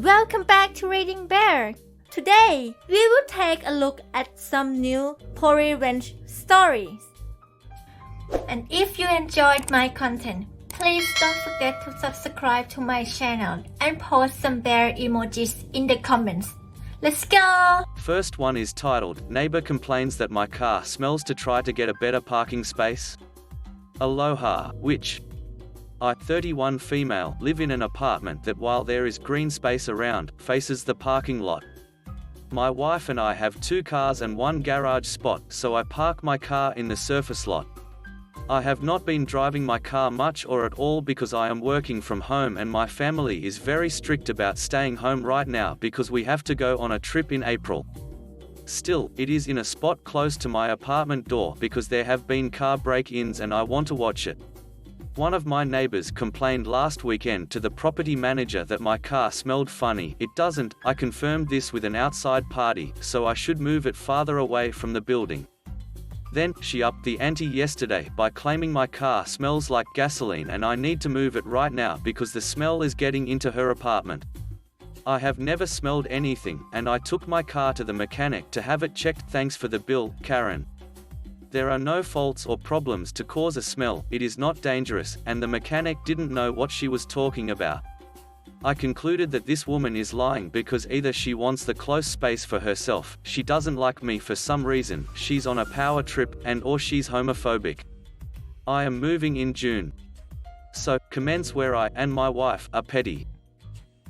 Welcome back to Reading Bear. Today, we will take a look at some new revenge stories. And if you enjoyed my content, please don't forget to subscribe to my channel and post some bear emojis in the comments. Let's go! First one is titled, Neighbor Complains That My Car Smells to Try to Get a Better Parking Space. Aloha, which I, 31 female, live in an apartment that while there is green space around, faces the parking lot. My wife and I have 2 cars and 1 garage spot, so I park my car in the surface lot. I have not been driving my car much or at all because I am working from home and my family is very strict about staying home right now because we have to go on a trip in April. Still, it is in a spot close to my apartment door because there have been car break-ins and I want to watch it. One of my neighbors complained last weekend to the property manager that my car smelled funny. It doesn't. I confirmed this with an outside party, so I should move it farther away from the building. Then, she upped the ante yesterday by claiming my car smells like gasoline and I need to move it right now because the smell is getting into her apartment. I have never smelled anything, and I took my car to the mechanic to have it checked. Thanks for the bill, Karen. There are no faults or problems to cause a smell, it is not dangerous, and the mechanic didn't know what she was talking about. I concluded that this woman is lying because either she wants the close space for herself, she doesn't like me for some reason, she's on a power trip, or she's homophobic. I am moving in June. So, commence where I and my wife are petty.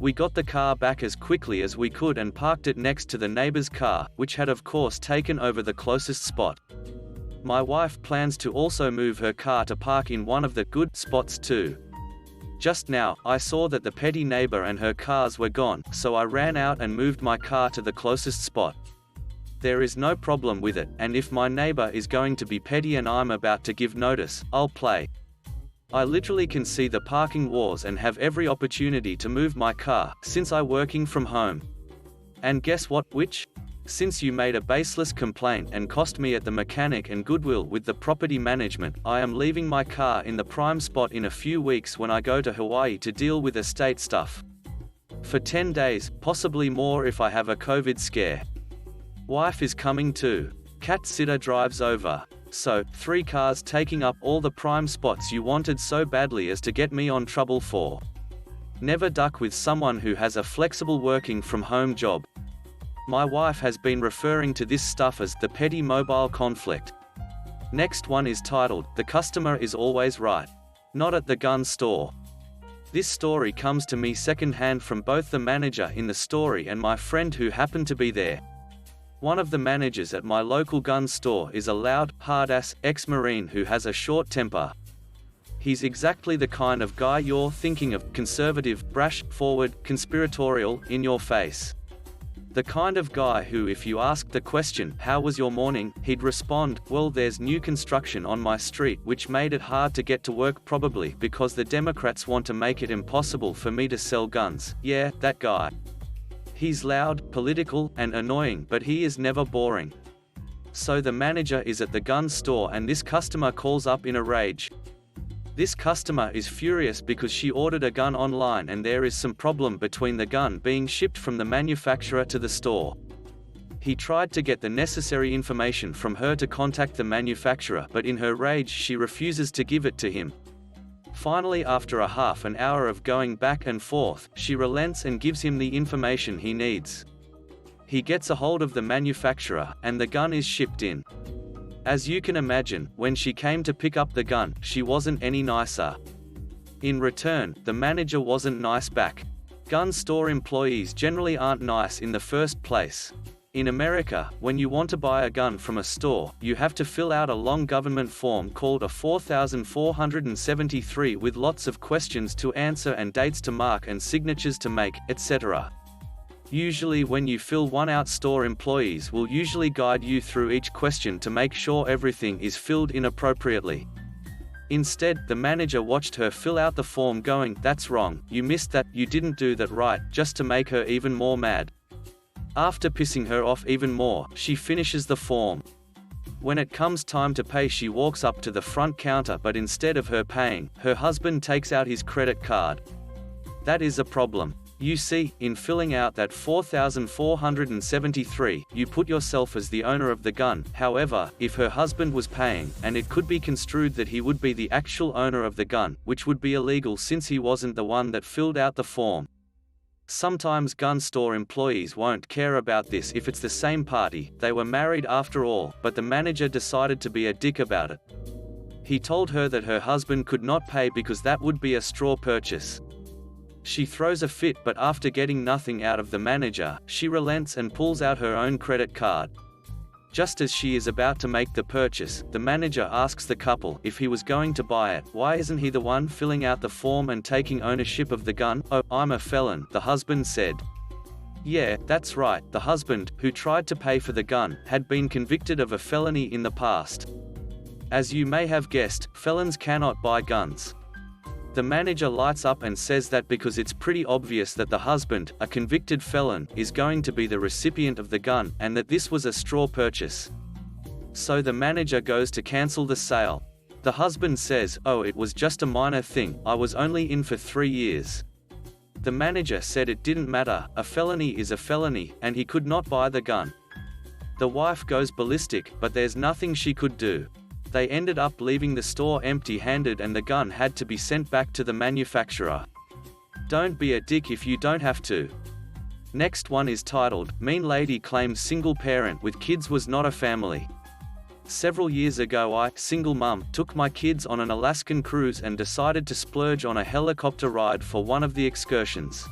We got the car back as quickly as we could and parked it next to the neighbor's car, which had of course taken over the closest spot. My wife plans to also move her car to park in one of the good spots too. Just now, I saw that the petty neighbor and her cars were gone, so I ran out and moved my car to the closest spot. There is no problem with it, and if my neighbor is going to be petty and I'm about to give notice, I'll play. I literally can see the parking wars and have every opportunity to move my car, since I'm working from home. And guess what, which? Since you made a baseless complaint and cost me at the mechanic and goodwill with the property management, I am leaving my car in the prime spot in a few weeks when I go to Hawaii to deal with estate stuff. For 10 days, possibly more if I have a COVID scare. Wife is coming too. Cat sitter drives over. So, 3 cars taking up all the prime spots you wanted so badly as to get me on trouble for. Never duck with someone who has a flexible working from home job. My wife has been referring to this stuff as the petty mobile conflict. Next one is titled, The Customer is Always Right. Not at the gun store. This story comes to me secondhand from both the manager in the story and my friend who happened to be there. One of the managers at my local gun store is a loud, hard-ass, ex-Marine who has a short temper. He's exactly the kind of guy you're thinking of, conservative, brash, forward, conspiratorial, in your face. The kind of guy who if you asked the question, how was your morning, he'd respond, well there's new construction on my street which made it hard to get to work probably because the Democrats want to make it impossible for me to sell guns. Yeah, that guy. He's loud, political, and annoying, but he is never boring. So the manager is at the gun store and this customer calls up in a rage. This customer is furious because she ordered a gun online and there is some problem between the gun being shipped from the manufacturer to the store. He tried to get the necessary information from her to contact the manufacturer, but in her rage she refuses to give it to him. Finally, after a half an hour of going back and forth, she relents and gives him the information he needs. He gets a hold of the manufacturer, and the gun is shipped in. As you can imagine, when she came to pick up the gun, she wasn't any nicer. In return, the manager wasn't nice back. Gun store employees generally aren't nice in the first place. In America, when you want to buy a gun from a store, you have to fill out a long government form called a 4473 with lots of questions to answer and dates to mark and signatures to make, etc. Usually when you fill one out, store employees will usually guide you through each question to make sure everything is filled in appropriately. Instead, the manager watched her fill out the form going, that's wrong, you missed that, you didn't do that right, just to make her even more mad. After pissing her off even more, she finishes the form. When it comes time to pay, she walks up to the front counter, but instead of her paying, her husband takes out his credit card. That is a problem. You see, in filling out that 4473, you put yourself as the owner of the gun. However, if her husband was paying, and it could be construed that he would be the actual owner of the gun, which would be illegal since he wasn't the one that filled out the form. Sometimes gun store employees won't care about this if it's the same party, they were married after all, but the manager decided to be a dick about it. He told her that her husband could not pay because that would be a straw purchase. She throws a fit, but after getting nothing out of the manager, she relents and pulls out her own credit card. Just as she is about to make the purchase, the manager asks the couple if he was going to buy it. Why isn't he the one filling out the form and taking ownership of the gun? Oh, I'm a felon, the husband said. Yeah, that's right, the husband, who tried to pay for the gun, had been convicted of a felony in the past. As you may have guessed, felons cannot buy guns. The manager lights up and says that because it's pretty obvious that the husband, a convicted felon, is going to be the recipient of the gun, and that this was a straw purchase. So the manager goes to cancel the sale. The husband says, "Oh, it was just a minor thing, I was only in for 3 years." The manager said it didn't matter, a felony is a felony, and he could not buy the gun. The wife goes ballistic, but there's nothing she could do. They ended up leaving the store empty-handed and the gun had to be sent back to the manufacturer. Don't be a dick if you don't have to. Next one is titled, Mean Lady Claims Single Parent with Kids Was Not a Family. Several years ago I, single mum, took my kids on an Alaskan cruise and decided to splurge on a helicopter ride for one of the excursions.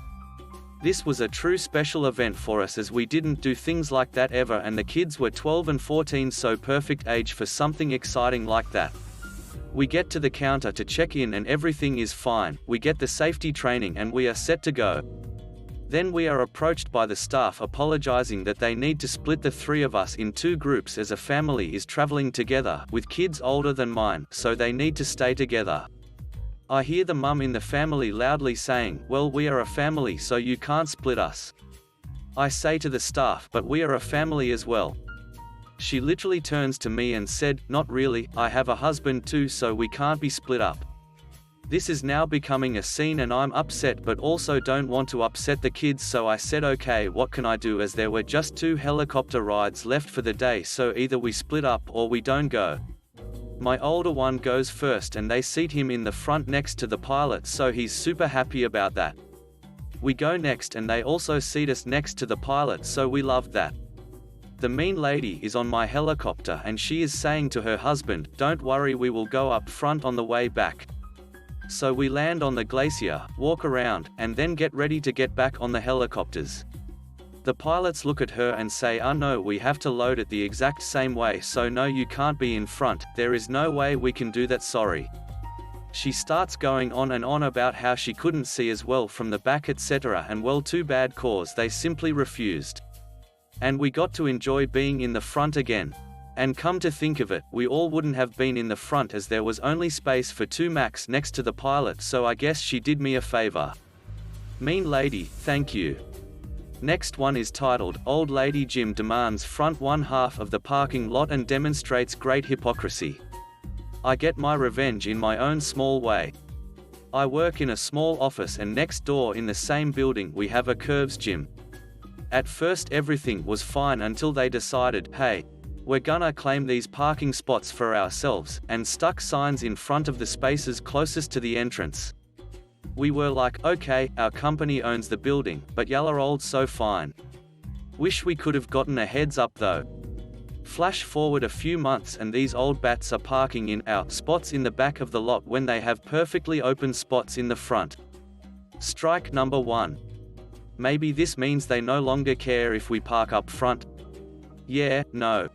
This was a true special event for us as we didn't do things like that ever, and the kids were 12 and 14, so perfect age for something exciting like that. We get to the counter to check in and everything is fine, we get the safety training and we are set to go. Then we are approached by the staff apologizing that they need to split the 3 of us in 2 groups as a family is traveling together, with kids older than mine, so they need to stay together. I hear the mum in the family loudly saying, "Well, we are a family so you can't split us." I say to the staff, "But we are a family as well." She literally turns to me and said, "Not really, I have a husband too, so we can't be split up." This is now becoming a scene and I'm upset, but also don't want to upset the kids, so I said okay, what can I do, as there were just 2 helicopter rides left for the day, so either we split up or we don't go. My older one goes first and they seat him in the front next to the pilot, so he's super happy about that. We go next and they also seat us next to the pilot, so we loved that. The mean lady is on my helicopter and she is saying to her husband, "Don't worry, we will go up front on the way back." So we land on the glacier, walk around, and then get ready to get back on the helicopters. The pilots look at her and say, no, we have to load it the exact same way, so no, you can't be in front, there is no way we can do that, sorry. She starts going on and on about how she couldn't see as well from the back, etc., and well, too bad, cause they simply refused. And we got to enjoy being in the front again. And come to think of it, we all wouldn't have been in the front as there was only space for 2 max next to the pilot, so I guess she did me a favor. Mean lady, thank you. Next one is titled, Old Lady Jim Demands Front 1/2 of the Parking Lot and Demonstrates Great Hypocrisy. I get my revenge in my own small way. I work in a small office and next door in the same building we have a curves gym. At first everything was fine until they decided, hey, we're gonna claim these parking spots for ourselves, and stuck signs in front of the spaces closest to the entrance. We were like, okay, our company owns the building, but y'all old, so fine. Wish we could have gotten a heads up though. Flash forward a few months and these old bats are parking in our spots in the back of the lot when they have perfectly open spots in the front. Strike number 1. Maybe this means they no longer care if we park up front. Yeah, no.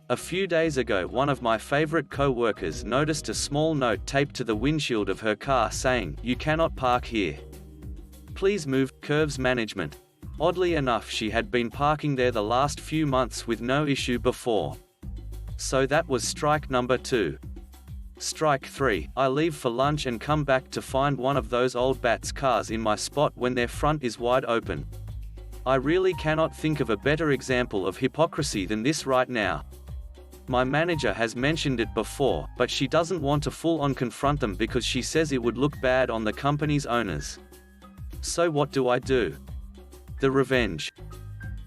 A few days ago, one of my favorite co-workers noticed a small note taped to the windshield of her car saying, "You cannot park here. Please move, curves management." Oddly enough, she had been parking there the last few months with no issue before. So that was strike number 2. Strike 3, I leave for lunch and come back to find one of those old bats' cars in my spot when their front is wide open. I really cannot think of a better example of hypocrisy than this right now. My manager has mentioned it before, but she doesn't want to full-on confront them because she says it would look bad on the company's owners. So what do? The revenge.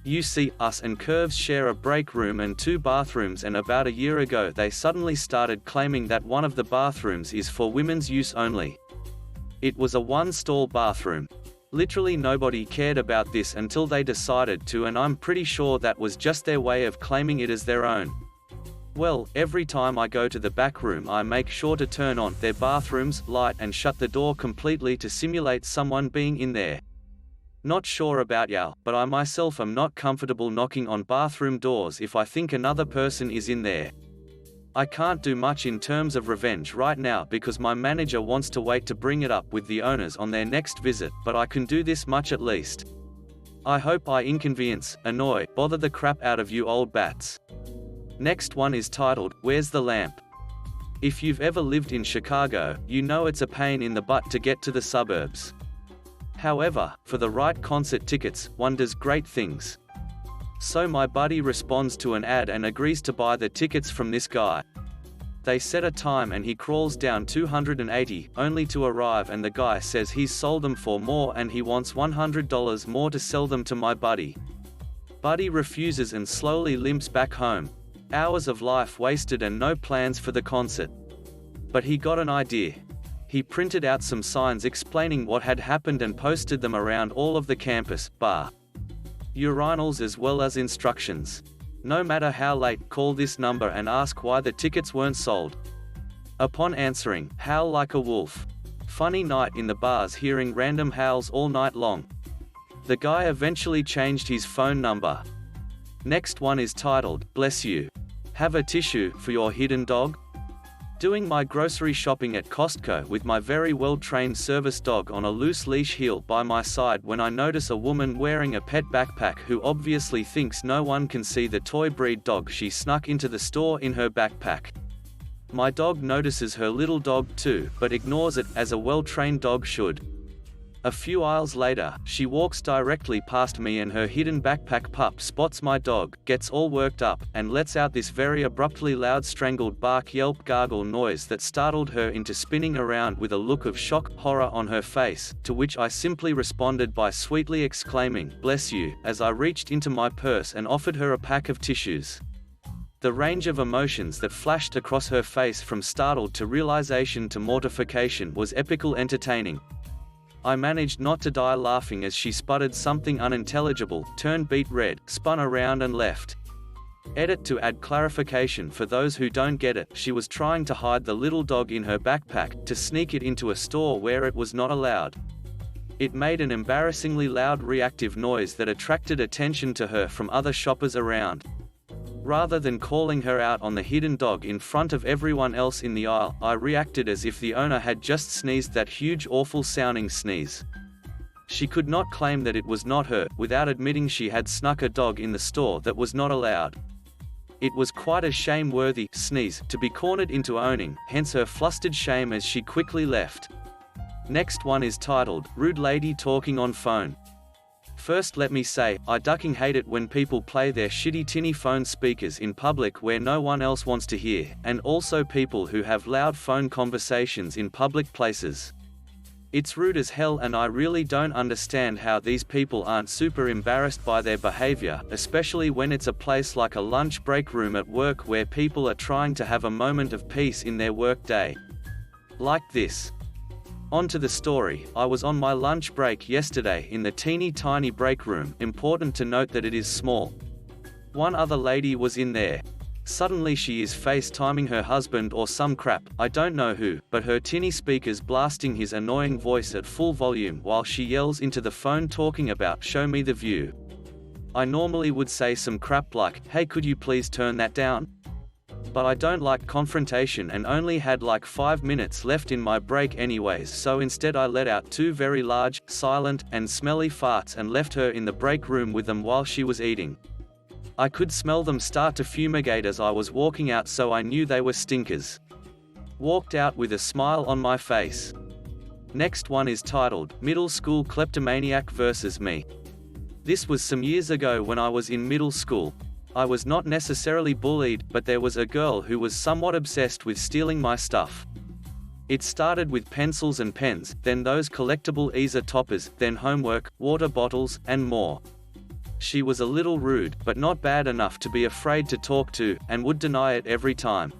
You see, us and Curves share a break room and 2 bathrooms, and about a year ago they suddenly started claiming that one of the bathrooms is for women's use only. It was a 1-stall bathroom. Literally nobody cared about this until they decided to, and I'm pretty sure that was just their way of claiming it as their own. Well, every time I go to the back room I make sure to turn on their bathroom's light and shut the door completely to simulate someone being in there. Not sure about y'all, but I myself am not comfortable knocking on bathroom doors if I think another person is in there. I can't do much in terms of revenge right now because my manager wants to wait to bring it up with the owners on their next visit, but I can do this much at least. I hope I inconvenience, annoy, bother the crap out of you old bats. Next one is titled, Where's the Lamp? If you've ever lived in Chicago, you know it's a pain in the butt to get to the suburbs. However, for the right concert tickets, one does great things. So my buddy responds to an ad and agrees to buy the tickets from this guy. They set a time and he crawls down 280, only to arrive, and the guy says he's sold them for more and he wants $100 more to sell them to my buddy. Buddy refuses and slowly limps back home. Hours of life wasted and no plans for the concert. But he got an idea. He printed out some signs explaining what had happened and posted them around all of the campus, bar urinals, as well as instructions. No matter how late, call this number and ask why the tickets weren't sold. Upon answering, howl like a wolf. Funny night in the bars, hearing random howls all night long. The guy eventually changed his phone number. Next one is titled, Bless You. Have a tissue for your hidden dog? Doing my grocery shopping at Costco with my very well-trained service dog on a loose leash heel by my side when I notice a woman wearing a pet backpack who obviously thinks no one can see the toy breed dog she snuck into the store in her backpack. My dog notices her little dog too, but ignores it, as a well-trained dog should. A few aisles later, she walks directly past me and her hidden backpack pup spots my dog, gets all worked up, and lets out this very abruptly loud strangled bark yelp gargle noise that startled her into spinning around with a look of shock, horror on her face, to which I simply responded by sweetly exclaiming, "Bless you," as I reached into my purse and offered her a pack of tissues. The range of emotions that flashed across her face, from startled to realization to mortification, was epical entertaining. I managed not to die laughing as she sputtered something unintelligible, turned beet red, spun around and left. Edit to add clarification for those who don't get it: she was trying to hide the little dog in her backpack, to sneak it into a store where it was not allowed. It made an embarrassingly loud reactive noise that attracted attention to her from other shoppers around. Rather than calling her out on the hidden dog in front of everyone else in the aisle, I reacted as if the owner had just sneezed that huge awful sounding sneeze. She could not claim that it was not her, without admitting she had snuck a dog in the store that was not allowed. It was quite a shame-worthy sneeze to be cornered into owning, hence her flustered shame as she quickly left. Next one is titled, Rude Lady Talking on Phone. First let me say, I ducking hate it when people play their shitty tinny phone speakers in public where no one else wants to hear, and also people who have loud phone conversations in public places. It's rude as hell, and I really don't understand how these people aren't super embarrassed by their behavior, especially when it's a place like a lunch break room at work where people are trying to have a moment of peace in their work day. Like this. On to the story. I was on my lunch break yesterday in the teeny tiny break room. Important to note that it is small. One other lady was in there. Suddenly she is FaceTiming her husband or some crap, I don't know who, but her tinny speakers blasting his annoying voice at full volume while she yells into the phone talking about "show me the view." I normally would say some crap like, "Hey, could you please turn that down?" But I don't like confrontation and only had like 5 minutes left in my break anyways, so instead I let out 2 very large, silent, and smelly farts and left her in the break room with them while she was eating. I could smell them start to fumigate as I was walking out, so I knew they were stinkers. Walked out with a smile on my face. Next one is titled, Middle School Kleptomaniac vs. Me. This was some years ago when I was in middle school. I was not necessarily bullied, but there was a girl who was somewhat obsessed with stealing my stuff. It started with pencils and pens, then those collectible easer toppers, then homework, water bottles, and more. She was a little rude, but not bad enough to be afraid to talk to, and would deny it every time.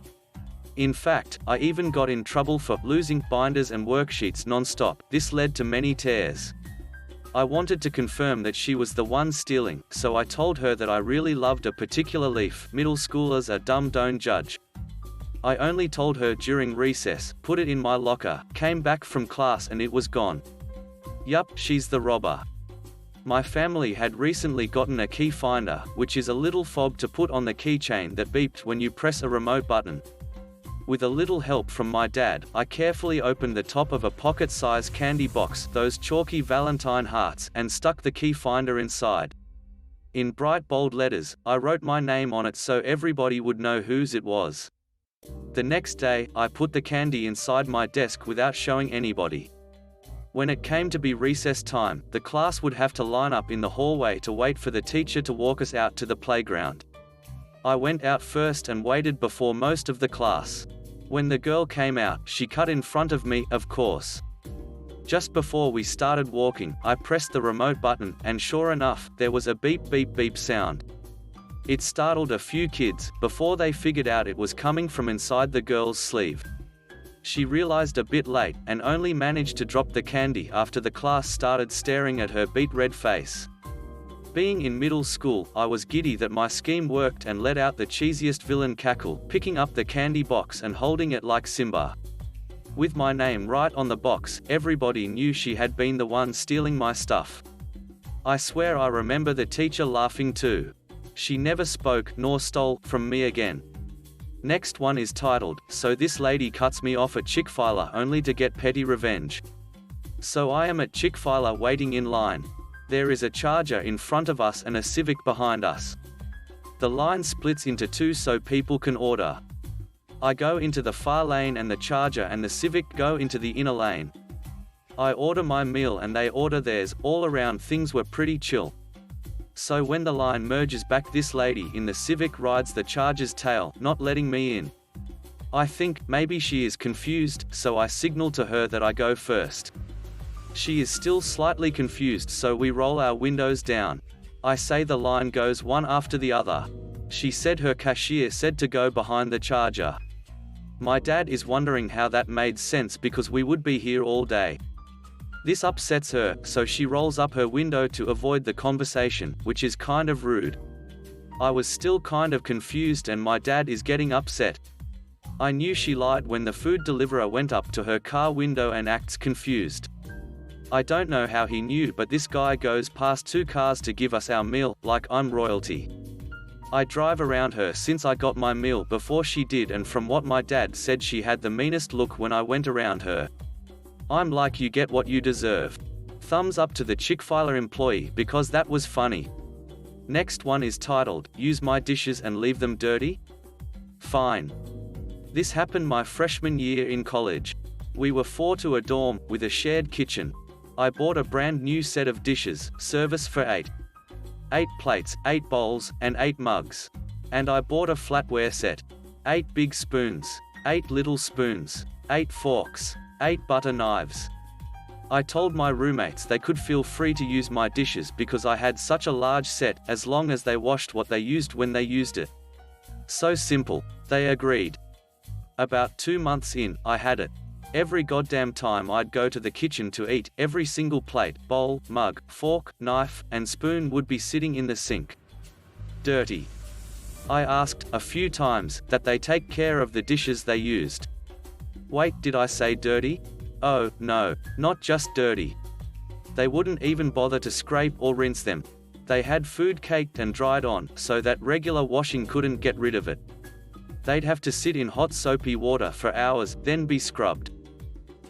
In fact, I even got in trouble for losing binders and worksheets non-stop. This led to many tears. I wanted to confirm that she was the one stealing, so I told her that I really loved a particular leaf. Middle schoolers are dumb, don't judge. I only told her during recess, put it in my locker, came back from class and it was gone. Yup, she's the robber. My family had recently gotten a key finder, which is a little fob to put on the keychain that beeped when you press a remote button. With a little help from my dad, I carefully opened the top of a pocket-sized candy box, those chalky Valentine hearts, and stuck the key finder inside. In bright bold letters, I wrote my name on it so everybody would know whose it was. The next day, I put the candy inside my desk without showing anybody. When it came to be recess time, the class would have to line up in the hallway to wait for the teacher to walk us out to the playground. I went out first and waited before most of the class. When the girl came out, she cut in front of me, of course. Just before we started walking, I pressed the remote button, and sure enough, there was a beep beep beep sound. It startled a few kids, before they figured out it was coming from inside the girl's sleeve. She realized a bit late, and only managed to drop the candy after the class started staring at her beet red face. Being in middle school, I was giddy that my scheme worked and let out the cheesiest villain cackle, picking up the candy box and holding it like Simba. With my name right on the box, everybody knew she had been the one stealing my stuff. I swear I remember the teacher laughing too. She never spoke nor stole from me again. Next one is titled, So This Lady Cuts Me Off at Chick-fil-A Only to Get Petty Revenge. So I am at Chick-fil-A waiting in line. There is a Charger in front of us and a Civic behind us. The line splits into two so people can order. I go into the far lane and the Charger and the Civic go into the inner lane. I order my meal and they order theirs. All around things were pretty chill. So when the line merges back, this lady in the Civic rides the Charger's tail, not letting me in. I think maybe she is confused, so I signal to her that I go first. She is still slightly confused, so we roll our windows down. I say the line goes one after the other. She said her cashier said to go behind the Charger. My dad is wondering how that made sense because we would be here all day. This upsets her, so she rolls up her window to avoid the conversation, which is kind of rude. I was still kind of confused and my dad is getting upset. I knew she lied when the food deliverer went up to her car window and acts confused. I don't know how he knew, but this guy goes past two cars to give us our meal, like I'm royalty. I drive around her since I got my meal before she did, and from what my dad said, she had the meanest look when I went around her. I'm like, you get what you deserve. Thumbs up to the Chick-fil-A employee because that was funny. Next one is titled, Use My Dishes and Leave Them Dirty? Fine. This happened my freshman year in college. We were 4 to a dorm, with a shared kitchen. I bought a brand new set of dishes, service for 8. 8 plates, 8 bowls, and 8 mugs. And I bought a flatware set. 8 big spoons, 8 little spoons, 8 forks, 8 butter knives. I told my roommates they could feel free to use my dishes because I had such a large set, as long as they washed what they used when they used it. So simple. They agreed. About 2 months in, I had it. Every goddamn time I'd go to the kitchen to eat, every single plate, bowl, mug, fork, knife, and spoon would be sitting in the sink. Dirty. I asked, a few times, that they take care of the dishes they used. Wait, did I say dirty? Oh, no, not just dirty. They wouldn't even bother to scrape or rinse them. They had food caked and dried on, so that regular washing couldn't get rid of it. They'd have to sit in hot soapy water for hours, then be scrubbed.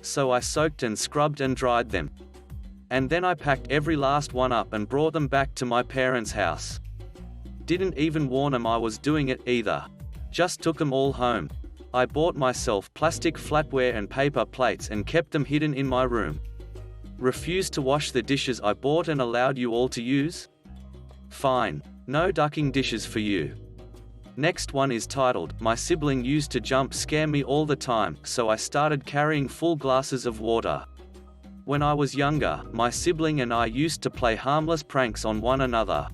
So I soaked and scrubbed and dried them. And then I packed every last one up and brought them back to my parents' house. Didn't even warn them I was doing it either. Just took them all home. I bought myself plastic flatware and paper plates and kept them hidden in my room. Refused to wash the dishes I bought and allowed you all to use? Fine. No ducking dishes for you. Next one is titled, My sibling used to jump scare me all the time, so I started carrying full glasses of water. When I was younger, my sibling and I used to play harmless pranks on one another.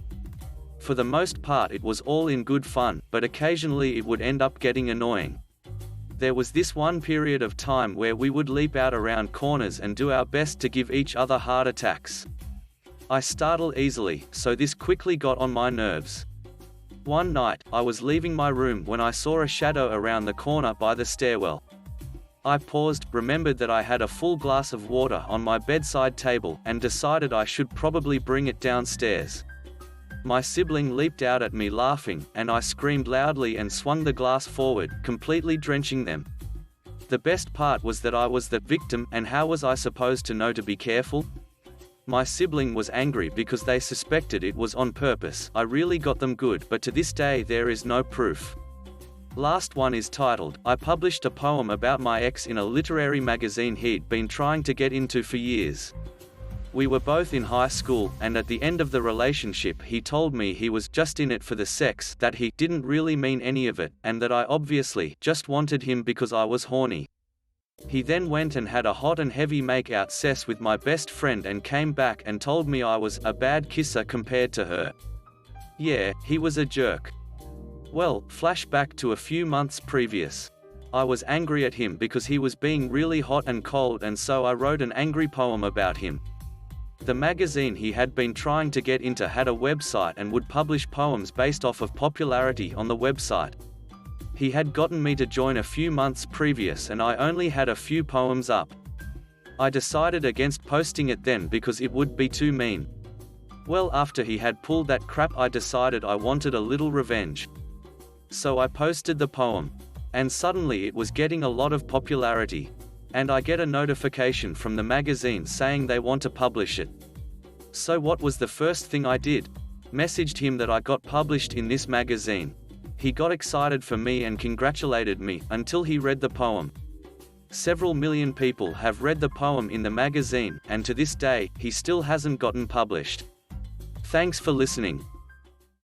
For the most part it was all in good fun, but occasionally it would end up getting annoying. There was this one period of time where we would leap out around corners and do our best to give each other heart attacks. I startle easily, so this quickly got on my nerves. One night, I was leaving my room when I saw a shadow around the corner by the stairwell. I paused, remembered that I had a full glass of water on my bedside table, and decided I should probably bring it downstairs. My sibling leaped out at me laughing, and I screamed loudly and swung the glass forward, completely drenching them. The best part was that I was the victim, and how was I supposed to know to be careful? My sibling was angry because they suspected it was on purpose. I really got them good, but to this day there is no proof. Last one is titled, I published a poem about my ex in a literary magazine he'd been trying to get into for years. We were both in high school, and at the end of the relationship he told me he was just in it for the sex, that he didn't really mean any of it, and that I obviously just wanted him because I was horny. He then went and had a hot and heavy make-out sess with my best friend and came back and told me I was a bad kisser compared to her. Yeah, he was a jerk. Well, flashback to a few months previous. I was angry at him because he was being really hot and cold, and so I wrote an angry poem about him. The magazine he had been trying to get into had a website and would publish poems based off of popularity on the website. He had gotten me to join a few months previous and I only had a few poems up. I decided against posting it then because it would be too mean. Well, after he had pulled that crap I decided I wanted a little revenge. So I posted the poem. And suddenly it was getting a lot of popularity. And I get a notification from the magazine saying they want to publish it. So what was the first thing I did? Messaged him that I got published in this magazine. He got excited for me and congratulated me, until he read the poem. Several million people have read the poem in the magazine, and to this day, he still hasn't gotten published. Thanks for listening.